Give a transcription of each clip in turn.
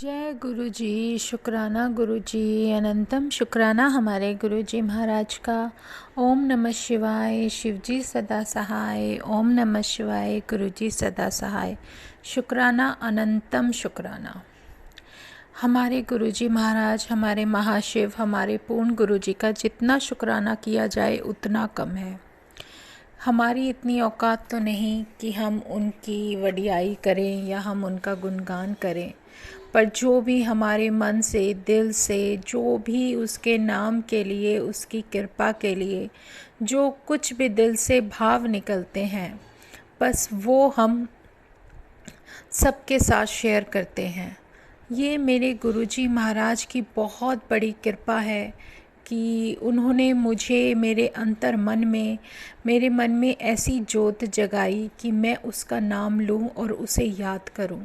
जय गुरु जी। शुक्राना गुरु जी, अनंतम शुक्राना हमारे गुरु जी महाराज का। ओम नमः शिवाय। शिव जी सदा सहाय। ओम नमः शिवाय। गुरु जी सदा सहाय। शुक्राना अनंतम शुक्राना। हमारे गुरु जी महाराज, हमारे महाशिव, हमारे पूर्ण गुरु जी का जितना शुक्राना किया जाए उतना कम है। हमारी इतनी औकात तो नहीं कि हम उनकी वडियाई करें या हम उनका गुणगान करें, पर जो भी हमारे मन से, दिल से, जो भी उसके नाम के लिए, उसकी कृपा के लिए जो कुछ भी दिल से भाव निकलते हैं, बस वो हम सबके साथ शेयर करते हैं। ये मेरे गुरुजी महाराज की बहुत बड़ी कृपा है कि उन्होंने मुझे मेरे अंतर मन में, मेरे मन में ऐसी ज्योत जगाई कि मैं उसका नाम लूं और उसे याद करूं।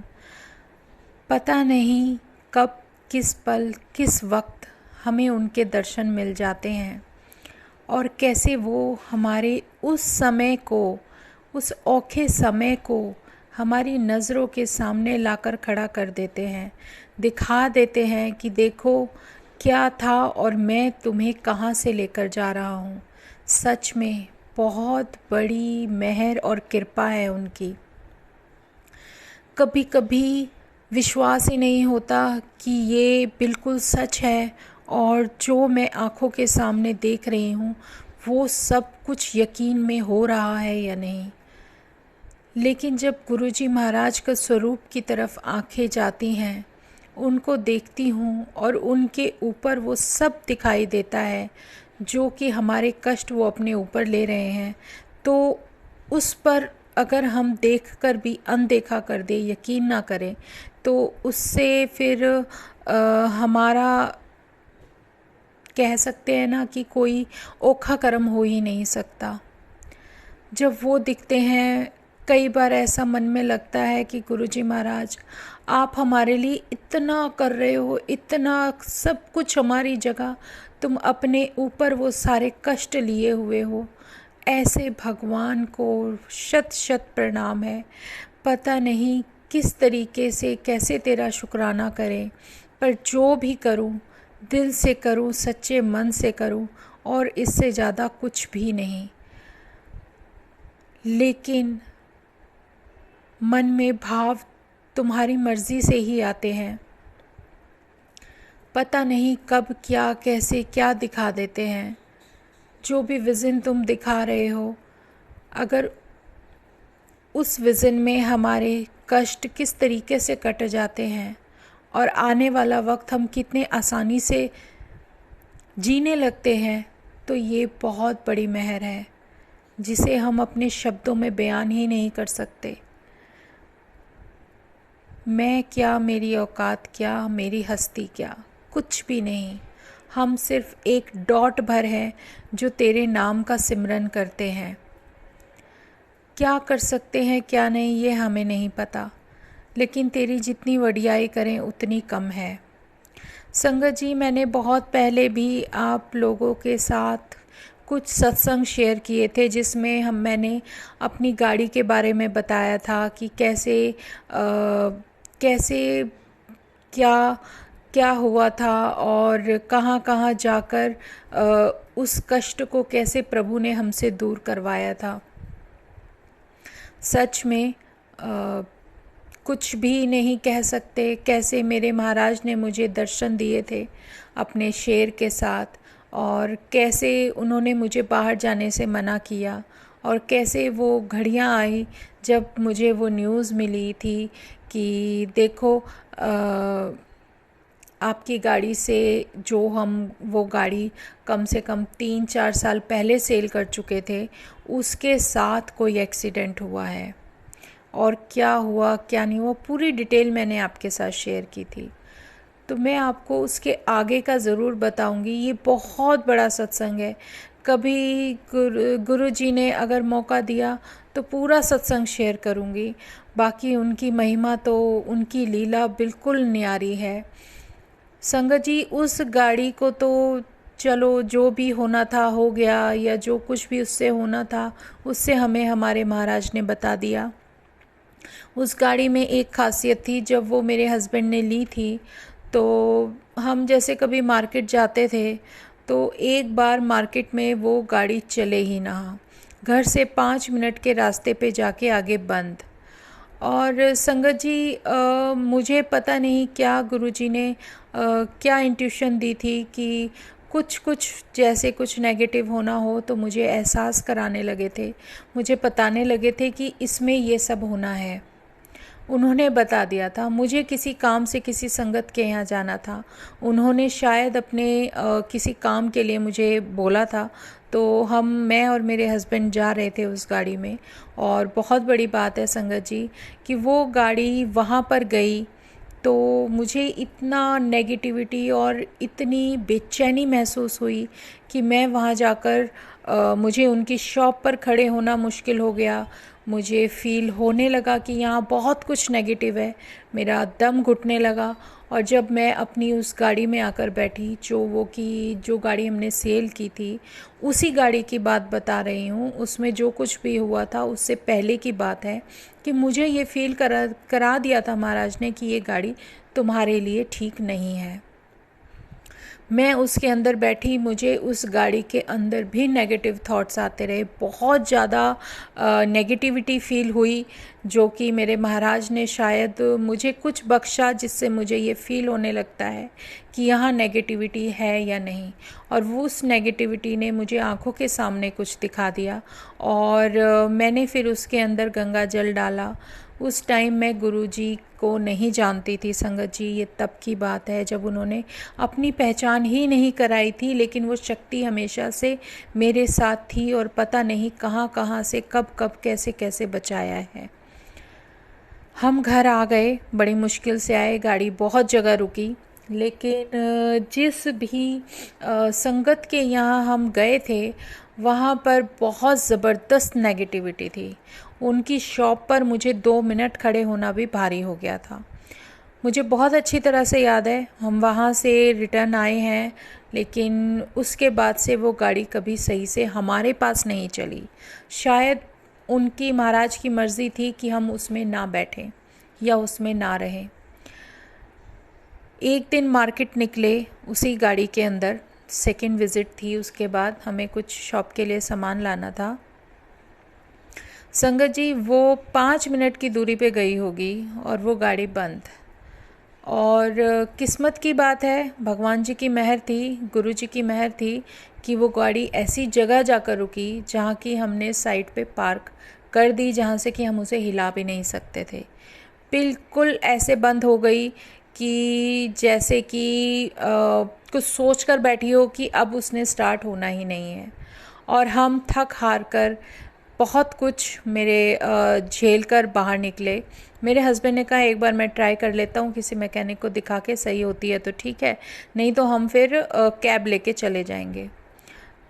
पता नहीं कब, किस पल, किस वक्त हमें उनके दर्शन मिल जाते हैं और कैसे वो हमारे उस समय को, उस औखे समय को हमारी नज़रों के सामने लाकर खड़ा कर देते हैं, दिखा देते हैं कि देखो क्या था और मैं तुम्हें कहाँ से लेकर जा रहा हूँ। सच में बहुत बड़ी मेहर और कृपा है उनकी। कभी कभी विश्वास ही नहीं होता कि ये बिल्कुल सच है और जो मैं आँखों के सामने देख रही हूँ वो सब कुछ यकीन में हो रहा है या नहीं। लेकिन जब गुरुजी महाराज का स्वरूप की तरफ आंखें जाती हैं, उनको देखती हूँ और उनके ऊपर वो सब दिखाई देता है जो कि हमारे कष्ट वो अपने ऊपर ले रहे हैं, तो उस पर अगर हम देखकर भी अनदेखा कर दें, यकीन ना करें, तो उससे फिर हमारा कह सकते हैं ना कि कोई ओखा कर्म हो ही नहीं सकता। जब वो दिखते हैं, कई बार ऐसा मन में लगता है कि गुरुजी महाराज आप हमारे लिए इतना कर रहे हो, इतना सब कुछ हमारी जगह तुम अपने ऊपर वो सारे कष्ट लिए हुए हो। ऐसे भगवान को शत शत प्रणाम है। पता नहीं किस तरीके से, कैसे तेरा शुक्राना करें, पर जो भी करूं दिल से करूं, सच्चे मन से करूं और इससे ज़्यादा कुछ भी नहीं। लेकिन मन में भाव तुम्हारी मर्ज़ी से ही आते हैं। पता नहीं कब, क्या, कैसे, क्या दिखा देते हैं। जो भी विज़न तुम दिखा रहे हो, अगर उस विज़न में हमारे कष्ट किस तरीके से कट जाते हैं और आने वाला वक्त हम कितने आसानी से जीने लगते हैं, तो ये बहुत बड़ी मेहर है जिसे हम अपने शब्दों में बयान ही नहीं कर सकते। मैं क्या, मेरी औकात क्या, मेरी हस्ती क्या, कुछ भी नहीं। हम सिर्फ एक डॉट भर हैं जो तेरे नाम का सिमरन करते हैं। क्या कर सकते हैं क्या नहीं ये हमें नहीं पता, लेकिन तेरी जितनी वडियाई करें उतनी कम है। संगत जी, मैंने बहुत पहले भी आप लोगों के साथ कुछ सत्संग शेयर किए थे जिसमें मैंने अपनी गाड़ी के बारे में बताया था कि कैसे क्या क्या हुआ था और कहाँ कहाँ जाकर उस कष्ट को कैसे प्रभु ने हमसे दूर करवाया था। सच में कुछ भी नहीं कह सकते कैसे मेरे महाराज ने मुझे दर्शन दिए थे अपने शेर के साथ, और कैसे उन्होंने मुझे बाहर जाने से मना किया, और कैसे वो घड़ियाँ आई जब मुझे वो न्यूज़ मिली थी कि देखो आपकी गाड़ी से, जो हम वो गाड़ी कम से कम 3-4 साल पहले सेल कर चुके थे, उसके साथ कोई एक्सीडेंट हुआ है। और क्या हुआ क्या नहीं हुआ पूरी डिटेल मैंने आपके साथ शेयर की थी, तो मैं आपको उसके आगे का ज़रूर बताऊंगी। ये बहुत बड़ा सत्संग है। कभी गुरु जी ने अगर मौका दिया तो पूरा सत्संग शेयर करूंगी। बाकी उनकी महिमा तो, उनकी लीला बिल्कुल न्यारी है। संगत जी, उस गाड़ी को तो चलो जो भी होना था हो गया, या जो कुछ भी उससे होना था उससे हमें हमारे महाराज ने बता दिया। उस गाड़ी में एक ख़ासियत थी, जब वो मेरे हस्बैंड ने ली थी तो हम जैसे कभी मार्केट जाते थे तो एक बार मार्केट में वो गाड़ी चले ही ना। घर से 5 मिनट के रास्ते पे जाके आगे बंद। और संगत जी, मुझे पता नहीं क्या गुरुजी ने क्या इंट्यूशन दी थी कि कुछ कुछ जैसे कुछ नेगेटिव होना हो तो मुझे एहसास कराने लगे थे, मुझे बताने लगे थे कि इसमें ये सब होना है। उन्होंने बता दिया था। मुझे किसी काम से किसी संगत के यहाँ जाना था, उन्होंने शायद अपने किसी काम के लिए मुझे बोला था। तो मैं और मेरे हस्बैंड जा रहे थे उस गाड़ी में। और बहुत बड़ी बात है संगत जी कि वो गाड़ी वहाँ पर गई तो मुझे इतना नेगेटिविटी और इतनी बेचैनी महसूस हुई कि मैं वहाँ जाकर मुझे उनकी शॉप पर खड़े होना मुश्किल हो गया। मुझे फ़ील होने लगा कि यहाँ बहुत कुछ नेगेटिव है, मेरा दम घुटने लगा। और जब मैं अपनी उस गाड़ी में आकर बैठी, जो गाड़ी हमने सेल की थी, उसी गाड़ी की बात बता रही हूँ। उसमें जो कुछ भी हुआ था उससे पहले की बात है कि मुझे ये फ़ील करा दिया था महाराज ने कि ये गाड़ी तुम्हारे लिए ठीक नहीं है। मैं उसके अंदर बैठी, मुझे उस गाड़ी के अंदर भी नेगेटिव थॉट्स आते रहे, बहुत ज़्यादा नेगेटिविटी फ़ील हुई, जो कि मेरे महाराज ने शायद मुझे कुछ बख्शा जिससे मुझे ये फ़ील होने लगता है कि यहाँ नेगेटिविटी है या नहीं। और वो उस नेगेटिविटी ने मुझे आँखों के सामने कुछ दिखा दिया और मैंने फिर उसके अंदर गंगा जल डाला। उस टाइम मैं गुरुजी को नहीं जानती थी संगत जी, ये तब की बात है जब उन्होंने अपनी पहचान ही नहीं कराई थी, लेकिन वो शक्ति हमेशा से मेरे साथ थी और पता नहीं कहाँ कहाँ से कब कब कैसे कैसे बचाया है। हम घर आ गए, बड़ी मुश्किल से आए, गाड़ी बहुत जगह रुकी, लेकिन जिस भी संगत के यहाँ हम गए थे वहाँ पर बहुत ज़बरदस्त नेगेटिविटी थी। उनकी शॉप पर मुझे 2 मिनट खड़े होना भी भारी हो गया था। मुझे बहुत अच्छी तरह से याद है, हम वहाँ से रिटर्न आए हैं, लेकिन उसके बाद से वो गाड़ी कभी सही से हमारे पास नहीं चली। शायद उनकी महाराज की मर्ज़ी थी कि हम उसमें ना बैठें या उसमें ना रहें। एक दिन मार्केट निकले उसी गाड़ी के अंदर, सेकंड विज़िट थी, उसके बाद हमें कुछ शॉप के लिए सामान लाना था। संगत जी, वो 5 मिनट की दूरी पे गई होगी और वो गाड़ी बंद। और किस्मत की बात है, भगवान जी की मेहर थी, गुरु जी की मेहर थी कि वो गाड़ी ऐसी जगह जाकर रुकी जहाँ की हमने साइड पे पार्क कर दी, जहाँ से कि हम उसे हिला भी नहीं सकते थे। बिल्कुल ऐसे बंद हो गई कि जैसे कि कुछ सोच कर बैठी हो कि अब उसने स्टार्ट होना ही नहीं है। और हम थक हार कर बहुत कुछ मेरे झेल कर बाहर निकले। मेरे हस्बैंड ने कहा एक बार मैं ट्राई कर लेता हूँ, किसी मैकेनिक को दिखा के, सही होती है तो ठीक है, नहीं तो हम फिर कैब लेके चले जाएंगे।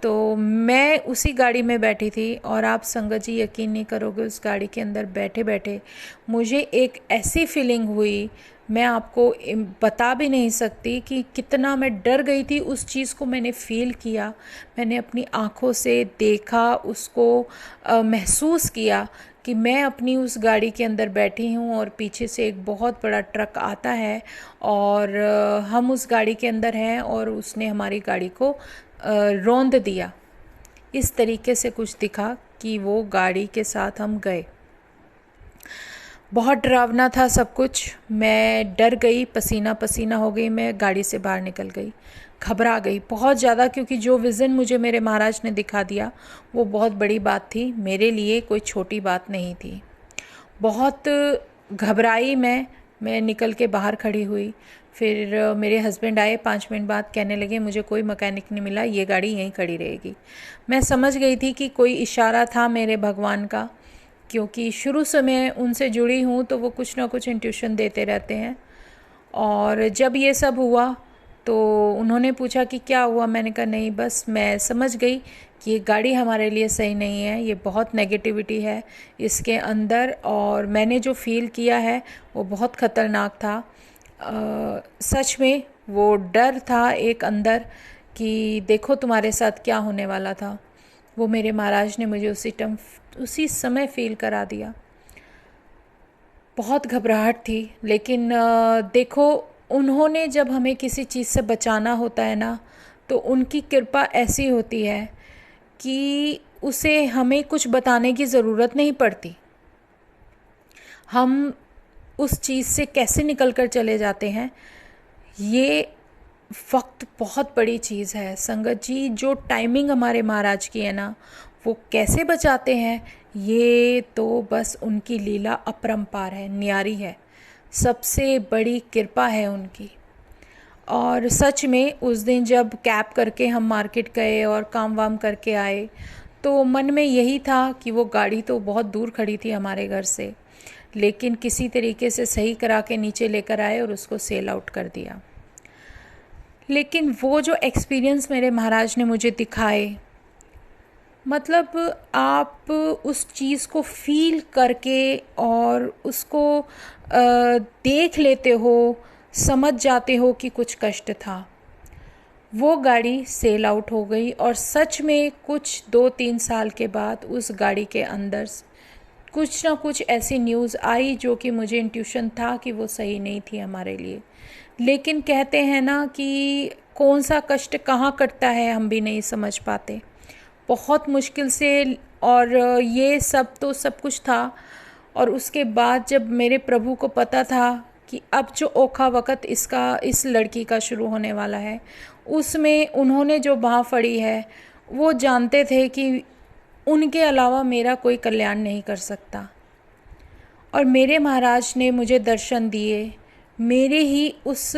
तो मैं उसी गाड़ी में बैठी थी और आप संगत जी यकीन नहीं करोगे, उस गाड़ी के अंदर बैठे बैठे मुझे एक ऐसी फीलिंग हुई, मैं आपको बता भी नहीं सकती कि कितना मैं डर गई थी। उस चीज़ को मैंने फ़ील किया, मैंने अपनी आँखों से देखा, उसको महसूस किया कि मैं अपनी उस गाड़ी के अंदर बैठी हूँ और पीछे से एक बहुत बड़ा ट्रक आता है और हम उस गाड़ी के अंदर हैं और उसने हमारी गाड़ी को रौंद दिया। इस तरीके से कुछ दिखा कि वो गाड़ी के साथ हम गए। बहुत डरावना था सब कुछ, मैं डर गई, पसीना पसीना हो गई, मैं गाड़ी से बाहर निकल गई, घबरा गई बहुत ज़्यादा, क्योंकि जो विज़न मुझे मेरे महाराज ने दिखा दिया वो बहुत बड़ी बात थी, मेरे लिए कोई छोटी बात नहीं थी। बहुत घबराई मैं निकल के बाहर खड़ी हुई। फिर मेरे हस्बैंड आए 5 मिनट बाद, कहने लगे मुझे कोई मैकेनिक नहीं मिला, ये गाड़ी यहीं खड़ी रहेगी। मैं समझ गई थी कि कोई इशारा था मेरे भगवान का, क्योंकि शुरू से मैं उनसे जुड़ी हूँ तो वो कुछ ना कुछ इंट्यूशन देते रहते हैं। और जब ये सब हुआ तो उन्होंने पूछा कि क्या हुआ, मैंने कहा नहीं, बस मैं समझ गई कि ये गाड़ी हमारे लिए सही नहीं है, ये बहुत नेगेटिविटी है इसके अंदर, और मैंने जो फ़ील किया है वो बहुत ख़तरनाक था। सच में वो डर था एक अंदर कि देखो तुम्हारे साथ क्या होने वाला था, वो मेरे महाराज ने मुझे उसी समय फ़ील करा दिया। बहुत घबराहट थी, लेकिन देखो, उन्होंने जब हमें किसी चीज़ से बचाना होता है ना, तो उनकी कृपा ऐसी होती है कि उसे हमें कुछ बताने की ज़रूरत नहीं पड़ती। हम उस चीज़ से कैसे निकल कर चले जाते हैं, ये वक्त बहुत बड़ी चीज़ है। संगत जी, जो टाइमिंग हमारे महाराज की है ना, वो कैसे बचाते हैं, ये तो बस उनकी लीला अपरंपार है, न्यारी है, सबसे बड़ी कृपा है उनकी। और सच में उस दिन जब कैब करके हम मार्केट गए और काम वाम करके आए, तो मन में यही था कि वो गाड़ी तो बहुत दूर खड़ी थी हमारे घर से, लेकिन किसी तरीके से सही करा के नीचे लेकर आए और उसको सेल आउट कर दिया। लेकिन वो जो एक्सपीरियंस मेरे महाराज ने मुझे दिखाए, मतलब आप उस चीज़ को फील करके और उसको देख लेते हो, समझ जाते हो कि कुछ कष्ट था। वो गाड़ी सेल आउट हो गई और सच में कुछ 2-3 साल के बाद उस गाड़ी के अंदर कुछ ना कुछ ऐसी न्यूज़ आई जो कि मुझे इंट्यूशन था कि वो सही नहीं थी हमारे लिए। लेकिन कहते हैं ना कि कौन सा कष्ट कहाँ कटता है, हम भी नहीं समझ पाते, बहुत मुश्किल से। और ये सब तो सब कुछ था, और उसके बाद जब मेरे प्रभु को पता था कि अब जो ओखा वक़्त इस लड़की का शुरू होने वाला है, उसमें उन्होंने जो बाँह फड़ी है, वो जानते थे कि उनके अलावा मेरा कोई कल्याण नहीं कर सकता। और मेरे महाराज ने मुझे दर्शन दिए मेरे ही उस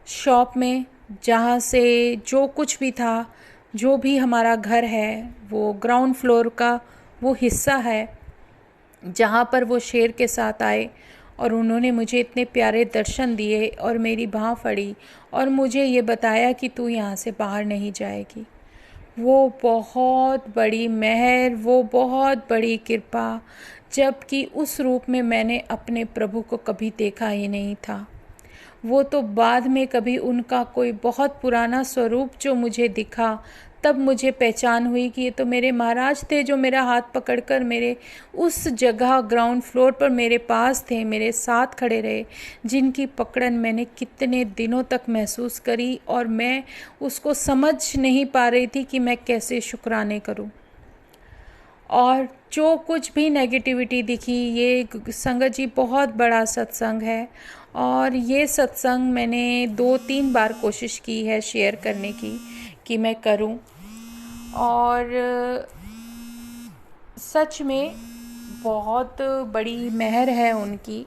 शॉप में, जहाँ से जो कुछ भी था, जो भी हमारा घर है, वो ग्राउंड फ्लोर का वो हिस्सा है जहाँ पर वो शेर के साथ आए और उन्होंने मुझे इतने प्यारे दर्शन दिए और मेरी बाँह फड़ी और मुझे ये बताया कि तू यहाँ से बाहर नहीं जाएगी। वो बहुत बड़ी मेहर, वो बहुत बड़ी कृपा, जबकि उस रूप में मैंने अपने प्रभु को कभी देखा ही नहीं था। वो तो बाद में कभी उनका कोई बहुत पुराना स्वरूप जो मुझे दिखा, तब मुझे पहचान हुई कि ये तो मेरे महाराज थे जो मेरा हाथ पकड़कर मेरे उस जगह ग्राउंड फ्लोर पर मेरे पास थे, मेरे साथ खड़े रहे, जिनकी पकड़न मैंने कितने दिनों तक महसूस करी और मैं उसको समझ नहीं पा रही थी कि मैं कैसे शुक्राने करूं। और जो कुछ भी नेगेटिविटी दिखी, ये संगत जी बहुत बड़ा सत्संग है और ये सत्संग मैंने 2-3 बार कोशिश की है शेयर करने की कि मैं करूं, और सच में बहुत बड़ी मेहर है उनकी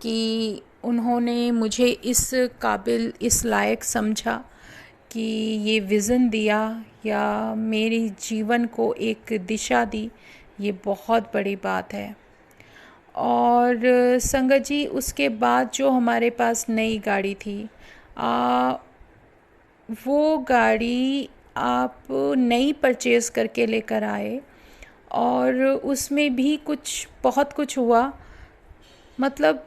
कि उन्होंने मुझे इस काबिल, इस लायक समझा कि ये विज़न दिया या मेरी जीवन को एक दिशा दी। ये बहुत बड़ी बात है। और संगत जी, उसके बाद जो हमारे पास नई गाड़ी थी, वो गाड़ी आप नई परचेज़ करके लेकर आए और उसमें भी बहुत कुछ हुआ। मतलब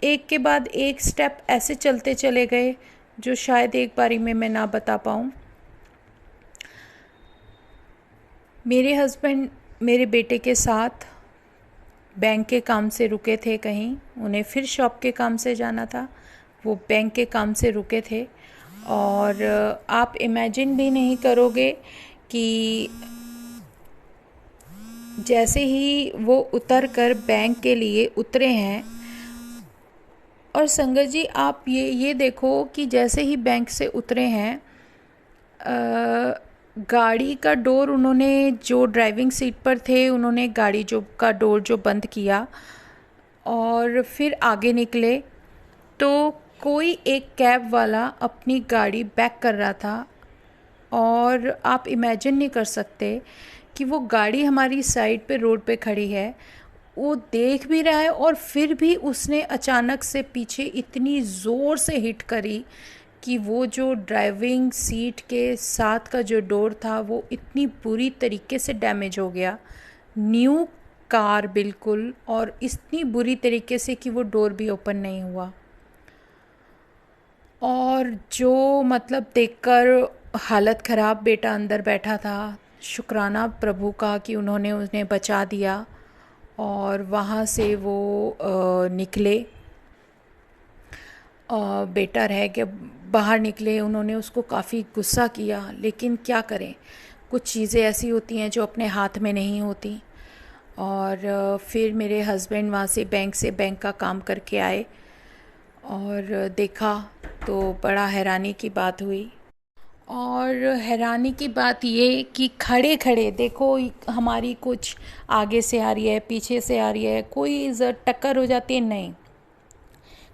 एक के बाद एक स्टेप ऐसे चलते चले गए जो शायद एक बारी में मैं ना बता पाऊँ। मेरे हस्बैंड मेरे बेटे के साथ बैंक के काम से रुके थे कहीं, उन्हें फिर शॉप के काम से जाना था, वो बैंक के काम से रुके थे। और आप इमेजिन भी नहीं करोगे कि जैसे ही वो उतर कर बैंक के लिए उतरे हैं, और संगत जी आप ये देखो कि जैसे ही बैंक से उतरे हैं, गाड़ी का डोर, उन्होंने जो ड्राइविंग सीट पर थे, उन्होंने गाड़ी का डोर जो बंद किया और फिर आगे निकले, तो कोई एक कैब वाला अपनी गाड़ी बैक कर रहा था। और आप इमेजिन नहीं कर सकते कि वो गाड़ी हमारी साइड पे रोड पे खड़ी है, वो देख भी रहा है और फिर भी उसने अचानक से पीछे इतनी ज़ोर से हिट करी कि वो जो ड्राइविंग सीट के साथ का जो डोर था वो इतनी बुरी तरीके से डैमेज हो गया, न्यू कार बिल्कुल, और इतनी बुरी तरीके से कि वो डोर भी ओपन नहीं हुआ। और जो मतलब देखकर हालत ख़राब, बेटा अंदर बैठा था, शुक्राना प्रभु का कि उन्होंने उन्हें बचा दिया। और वहाँ से वो निकले। बेटर है कि बाहर निकले। उन्होंने उसको काफ़ी गुस्सा किया, लेकिन क्या करें, कुछ चीज़ें ऐसी होती हैं जो अपने हाथ में नहीं होती। और फिर मेरे हस्बैंड वहाँ से बैंक का काम करके आए और देखा तो बड़ा हैरानी की बात हुई। और हैरानी की बात ये कि खड़े खड़े देखो, हमारी कुछ आगे से आ रही है, पीछे से आ रही है, कोई टक्कर हो जाती है, नहीं,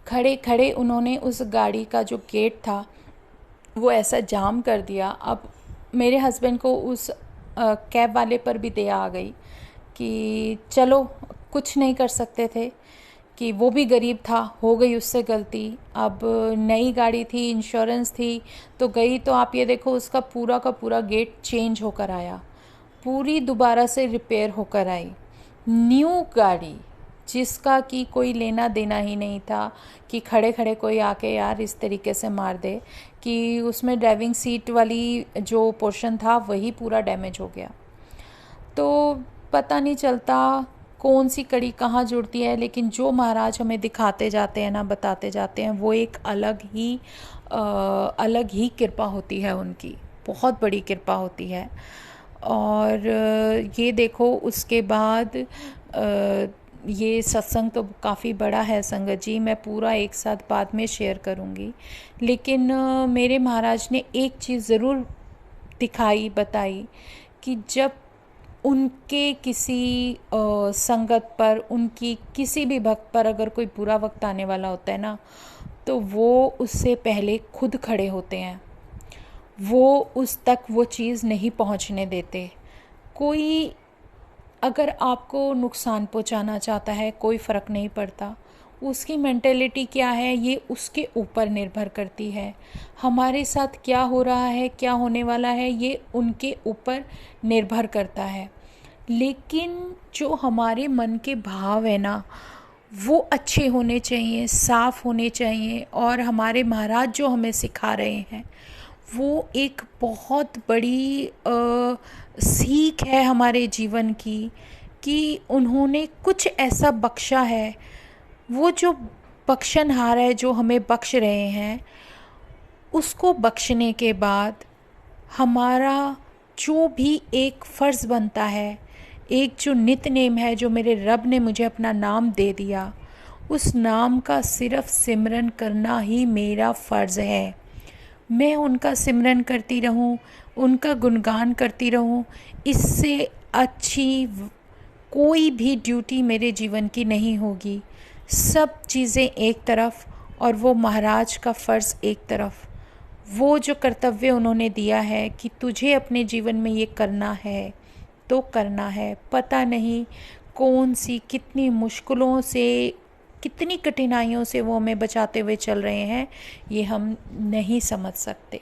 खड़े खड़े उन्होंने उस गाड़ी का जो गेट था वो ऐसा जाम कर दिया। अब मेरे हस्बैंड को उस कैब वाले पर भी दया आ गई कि चलो कुछ नहीं कर सकते थे, कि वो भी गरीब था, हो गई उससे गलती। अब नई गाड़ी थी, इंश्योरेंस थी, तो गई तो आप ये देखो उसका पूरा का पूरा गेट चेंज होकर आया, पूरी दोबारा से रिपेयर होकर आई। न्यू गाड़ी जिसका कि कोई लेना देना ही नहीं था, कि खड़े खड़े कोई आके यार इस तरीके से मार दे, कि उसमें ड्राइविंग सीट वाली जो पोर्शन था वही पूरा डैमेज हो गया। तो पता नहीं चलता कौन सी कड़ी कहाँ जुड़ती है, लेकिन जो महाराज हमें दिखाते जाते हैं ना, बताते जाते हैं, वो एक अलग ही कृपा होती है उनकी, बहुत बड़ी कृपा होती है। और ये देखो उसके बाद ये सत्संग तो काफ़ी बड़ा है संगत जी, मैं पूरा एक साथ बाद में शेयर करूँगी। लेकिन मेरे महाराज ने एक चीज़ ज़रूर दिखाई, बताई, कि जब उनके किसी संगत पर, उनकी किसी भी भक्त पर अगर कोई बुरा वक्त आने वाला होता है ना, तो वो उससे पहले खुद खड़े होते हैं, वो उस तक वो चीज़ नहीं पहुंचने देते। कोई अगर आपको नुकसान पहुंचाना चाहता है, कोई फ़र्क नहीं पड़ता, उसकी मेंटेलिटी क्या है ये उसके ऊपर निर्भर करती है। हमारे साथ क्या हो रहा है, क्या होने वाला है, ये उनके ऊपर निर्भर करता है। लेकिन जो हमारे मन के भाव है ना, वो अच्छे होने चाहिए, साफ़ होने चाहिए। और हमारे महाराज जो हमें सिखा रहे हैं वो एक बहुत बड़ी सीख है हमारे जीवन की, कि उन्होंने कुछ ऐसा बख्शा है, वो जो बख्शनहार है, जो हमें बख्श रहे हैं, उसको बख्शने के बाद हमारा जो भी एक फ़र्ज़ बनता है, एक जो नित नेम है, जो मेरे रब ने मुझे अपना नाम दे दिया, उस नाम का सिर्फ सिमरन करना ही मेरा फ़र्ज़ है। मैं उनका सिमरन करती रहूं, उनका गुणगान करती रहूं, इससे अच्छी कोई भी ड्यूटी मेरे जीवन की नहीं होगी। सब चीज़ें एक तरफ और वो महाराज का फ़र्ज़ एक तरफ। वो जो कर्तव्य उन्होंने दिया है कि तुझे अपने जीवन में ये करना है तो करना है। पता नहीं कौन सी कितनी मुश्किलों से, कितनी कठिनाइयों से वो हमें बचाते हुए चल रहे हैं, ये हम नहीं समझ सकते।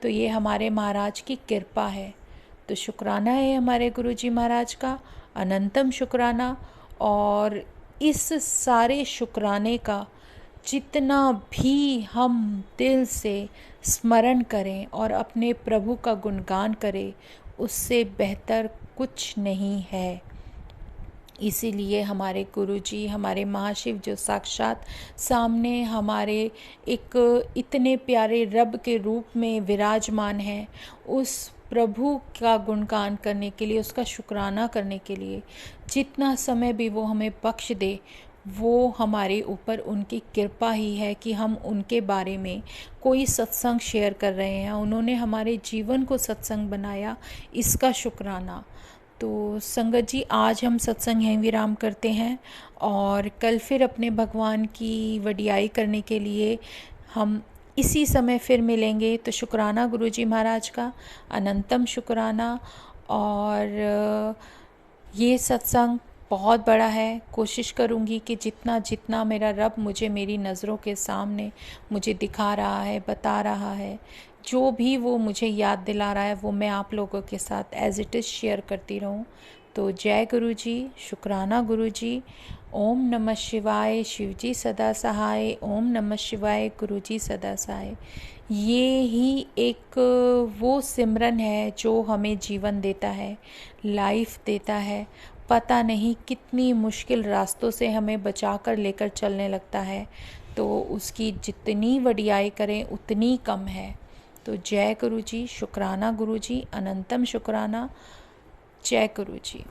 तो ये हमारे महाराज की कृपा है। तो शुक्राना है हमारे गुरुजी महाराज का, अनंतम शुक्राना। और इस सारे शुक्राने का जितना भी हम दिल से स्मरण करें और अपने प्रभु का गुणगान करें, उससे बेहतर कुछ नहीं है। इसीलिए हमारे गुरुजी, हमारे महाशिव जो साक्षात सामने हमारे एक इतने प्यारे रब के रूप में विराजमान हैं, उस प्रभु का गुणगान करने के लिए, उसका शुक्राना करने के लिए जितना समय भी वो हमें बख्श दे, वो हमारे ऊपर उनकी कृपा ही है कि हम उनके बारे में कोई सत्संग शेयर कर रहे हैं। उन्होंने हमारे जीवन को सत्संग बनाया, इसका शुक्राना। तो संगत जी, आज हम सत्संग यहीं विराम करते हैं और कल फिर अपने भगवान की वडियाई करने के लिए हम इसी समय फिर मिलेंगे। तो शुक्राना गुरुजी महाराज का, अनंतम शुक्राना। और ये सत्संग बहुत बड़ा है। कोशिश करूँगी कि जितना जितना मेरा रब मुझे मेरी नज़रों के सामने मुझे दिखा रहा है, बता रहा है, जो भी वो मुझे याद दिला रहा है, वो मैं आप लोगों के साथ एज़ इट इज़ शेयर करती रहूं। तो जय गुरु जी, शुक्राना गुरु जी। ओम नमः शिवाय, शिव जी सदा सहाय। ओम नमः शिवाय, गुरु जी सदा सहाय। ये ही एक वो सिमरन है जो हमें जीवन देता है, लाइफ देता है। पता नहीं कितनी मुश्किल रास्तों से हमें बचा कर लेकर चलने लगता है, तो उसकी जितनी वडियाई करें उतनी कम है। तो जय गुरु जी, शुक्राना गुरु जी, अनंतम शुक्राना। जय गुरु जी।